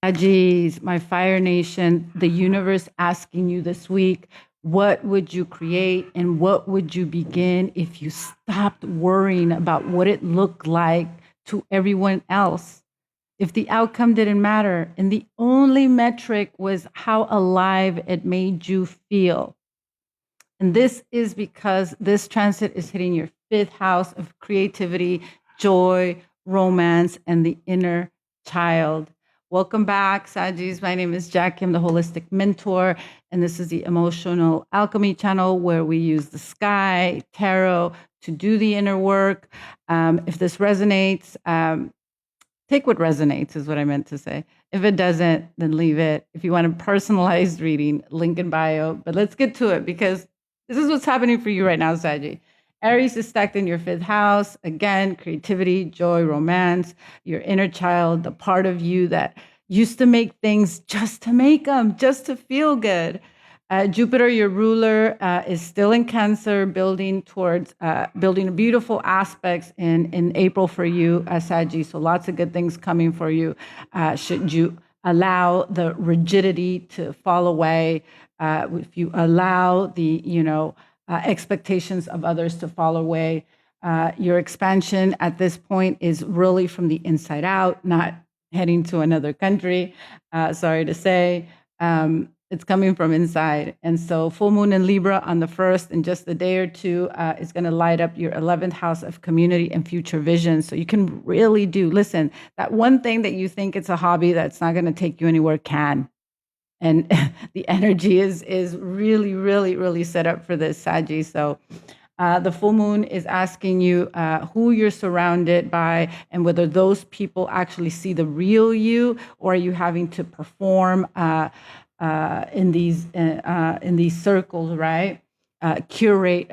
Geez, my Fire Nation, the universe asking you this week, what would you create and what would you begin if you stopped worrying about what it looked like to everyone else? If the outcome didn't matter and the only metric was how alive it made you feel. And this is because this transit is hitting your fifth house of creativity, joy, romance, and the inner child. Welcome back, Sagis. My name is Jackie. I'm the holistic mentor, and this is the Emotional Alchemy channel where we use the sky, tarot to do the inner work. If this resonates, take what resonates, is what I meant to say. If it doesn't, then leave it. If you want a personalized reading, link in bio. But let's get to it because this is what's happening for you right now, Saji. Aries is stacked in your fifth house. Again, creativity, joy, romance, your inner child, the part of you that used to make things just to make them, just to feel good. Jupiter, your ruler, is still in Cancer, building towards building beautiful aspects in April for you, Saggy. So lots of good things coming for you. Should you allow the rigidity to fall away, if you allow the expectations of others to fall away, your expansion at this point is really from the inside out, not heading to another country. Sorry to say. It's coming from inside. And so full moon in Libra on the 1st in just a day or two is going to light up your 11th house of community and future vision. So you can really do, listen, that one thing that you think it's a hobby that's not going to take you anywhere can. And the energy is really, really, really set up for this, Saji. So the full moon is asking you who you're surrounded by and whether those people actually see the real you, or are you having to perform in these circles, right? Curate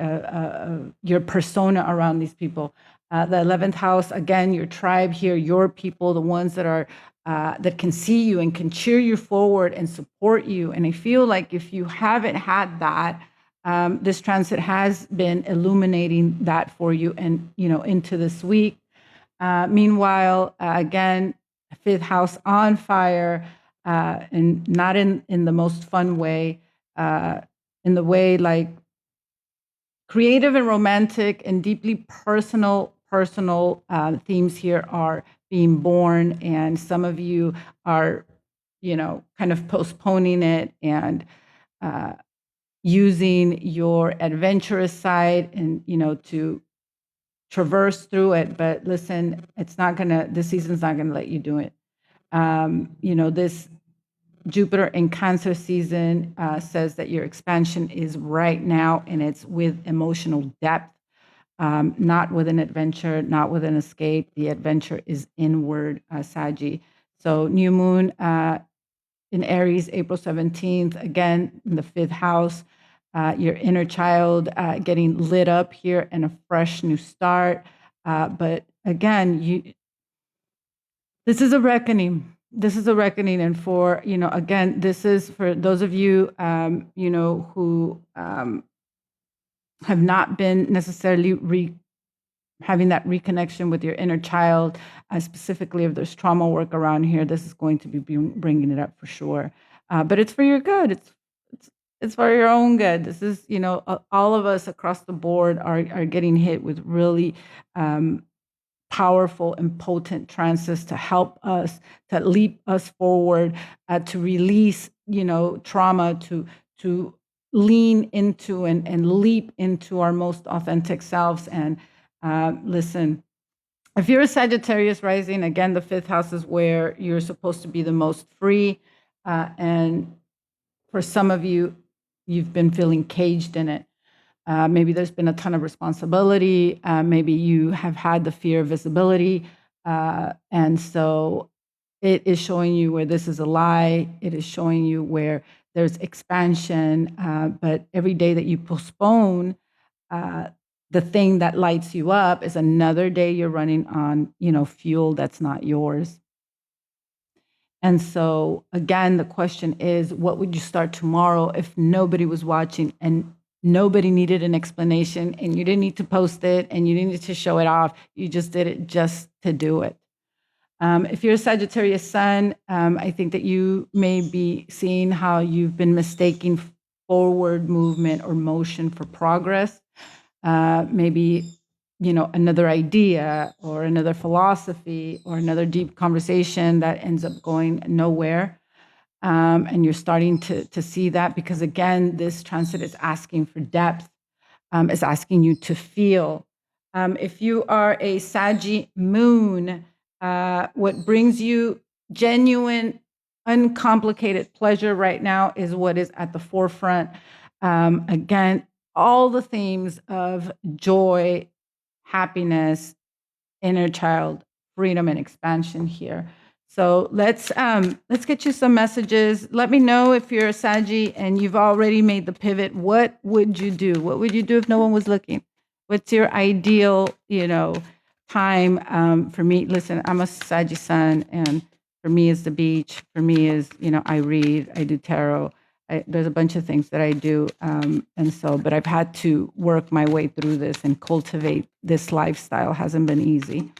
your persona around these people. The 11th house, again, your tribe here, your people, the ones that are that can see you and can cheer you forward and support you. And I feel like if you haven't had that, this transit has been illuminating that for you, and into this week. Meanwhile, again, fifth house on fire. And not in the most fun way, in the way like creative and romantic and deeply personal themes here are being born, and some of you are, kind of postponing it and using your adventurous side and to traverse through it. But listen, this season's not gonna let you do it. This Jupiter in Cancer season says that your expansion is right now, and it's with emotional depth, not with an adventure, not with an escape. The adventure is inward, Saji. So new moon in Aries, April 17th, again in the fifth house. Your inner child getting lit up here and a fresh new start. But again, this is a reckoning. This is a reckoning. And for, again, this is for those of you, who have not been necessarily having that reconnection with your inner child, specifically if there's trauma work around here, this is going to be bringing it up for sure. But it's for your good. It's for your own good. This is, all of us across the board are getting hit with really powerful and potent transits to help us, to leap us forward, to release, trauma, to lean into and leap into our most authentic selves. And listen, if you're a Sagittarius rising, again, the fifth house is where you're supposed to be the most free. And for some of you, you've been feeling caged in it. Maybe there's been a ton of responsibility. Maybe you have had the fear of visibility. And so it is showing you where this is a lie. It is showing you where there's expansion. But every day that you postpone the thing that lights you up is another day you're running on, fuel that's not yours. And so again, the question is, what would you start tomorrow if nobody was watching and nobody needed an explanation, and you didn't need to post it and you didn't need to show it off? You just did it just to do it. If you're a Sagittarius sun, I think that you may be seeing how you've been mistaking forward movement or motion for progress. Maybe, another idea or another philosophy or another deep conversation that ends up going nowhere. And you're starting to see that because, again, this transit is asking for depth, is asking you to feel. If you are a Saggy moon, what brings you genuine, uncomplicated pleasure right now is what is at the forefront. Again, all the themes of joy, happiness, inner child, freedom, and expansion here. So let's get you some messages. Let me know if you're a Saggy and you've already made the pivot. What would you do? What would you do if no one was looking? What's your ideal, time? For me, listen, I'm a Saggy sun, and for me is the beach. For me is, I read, I do tarot. There's a bunch of things that I do, but I've had to work my way through this and cultivate this lifestyle. Hasn't been easy,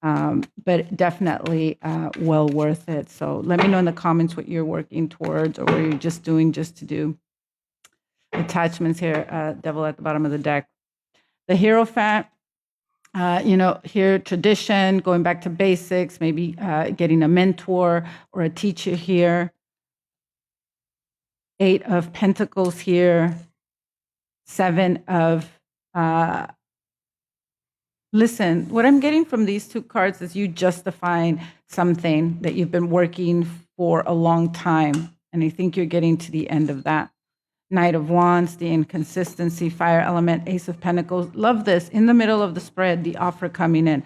but definitely well worth it. So let me know in the comments what you're working towards or what you're just doing just to do. Attachments here, devil at the bottom of the deck. The Hierophant, here tradition, going back to basics, maybe getting a mentor or a teacher here. 8 of Pentacles here. 7 of, listen, what I'm getting from these 2 cards is you justifying something that you've been working for a long time. And I think you're getting to the end of that. Knight of Wands, the inconsistency, fire element, Ace of Pentacles. Love this. In the middle of the spread, the offer coming in.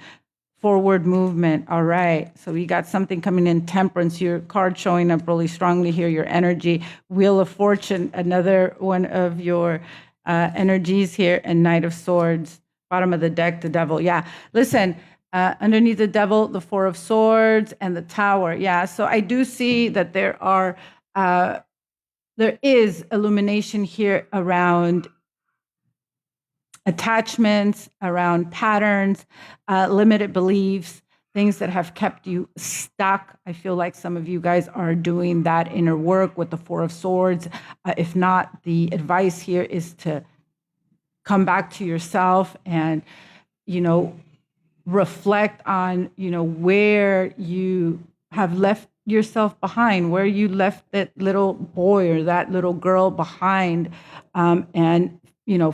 Forward movement. All right. So we got something coming in. Temperance, your card showing up really strongly here. Your energy. Wheel of Fortune, another one of your energies here. And Knight of Swords. Bottom of the deck, the devil. Yeah. Listen, underneath the devil, the 4 of Swords and the Tower. Yeah. So I do see that there is illumination here around attachments, around patterns, limited beliefs, things that have kept you stuck. I feel like some of you guys are doing that inner work with the 4 of Swords. If not, the advice here is to come back to yourself and, reflect on, where you have left yourself behind, where you left that little boy or that little girl behind, and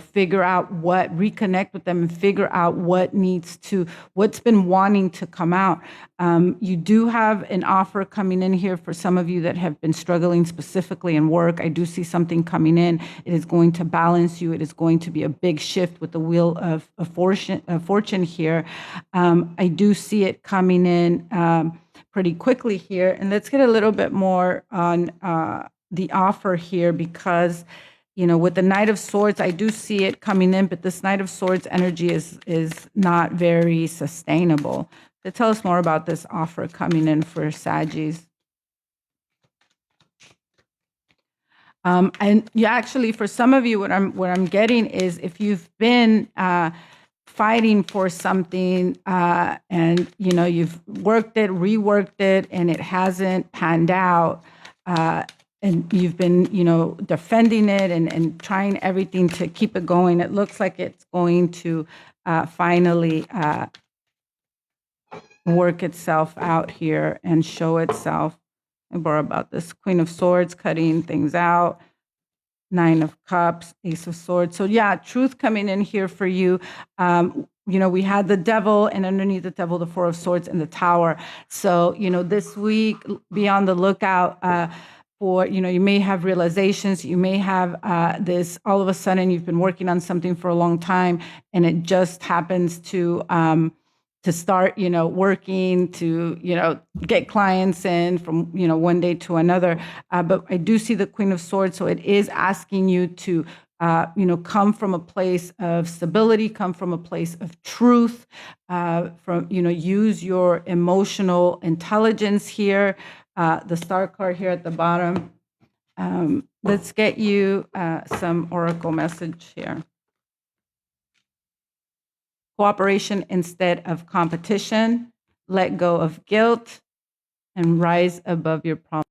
figure out reconnect with them and figure out what's been wanting to come out. You do have an offer coming in here for some of you that have been struggling specifically in work. I do see something coming in. It is going to balance you. It is going to be a big shift with the wheel of fortune here. I do see it coming in pretty quickly here. And let's get a little bit more on the offer here because with the Knight of Swords, I do see it coming in, but this Knight of Swords energy is not very sustainable. So tell us more about this offer coming in for Saggies. And actually, for some of you, what I'm getting is if you've been fighting for something and you've worked it, reworked it, and it hasn't panned out. And you've been, defending it and trying everything to keep it going. It looks like it's going to finally work itself out here and show itself. I borrow about this Queen of Swords cutting things out. 9 of Cups, Ace of Swords. So truth coming in here for you. We had the devil, and underneath the devil, the 4 of Swords and the Tower. So, this week, be on the lookout for, you may have realizations, you may have this, all of a sudden you've been working on something for a long time and it just happens to start, working to, get clients in from, one day to another. But I do see the Queen of Swords. So it is asking you to, come from a place of stability, come from a place of truth, use your emotional intelligence here. The Star card here at the bottom. Let's get you some oracle message here. Cooperation instead of competition. let go of guilt, and rise above your problems.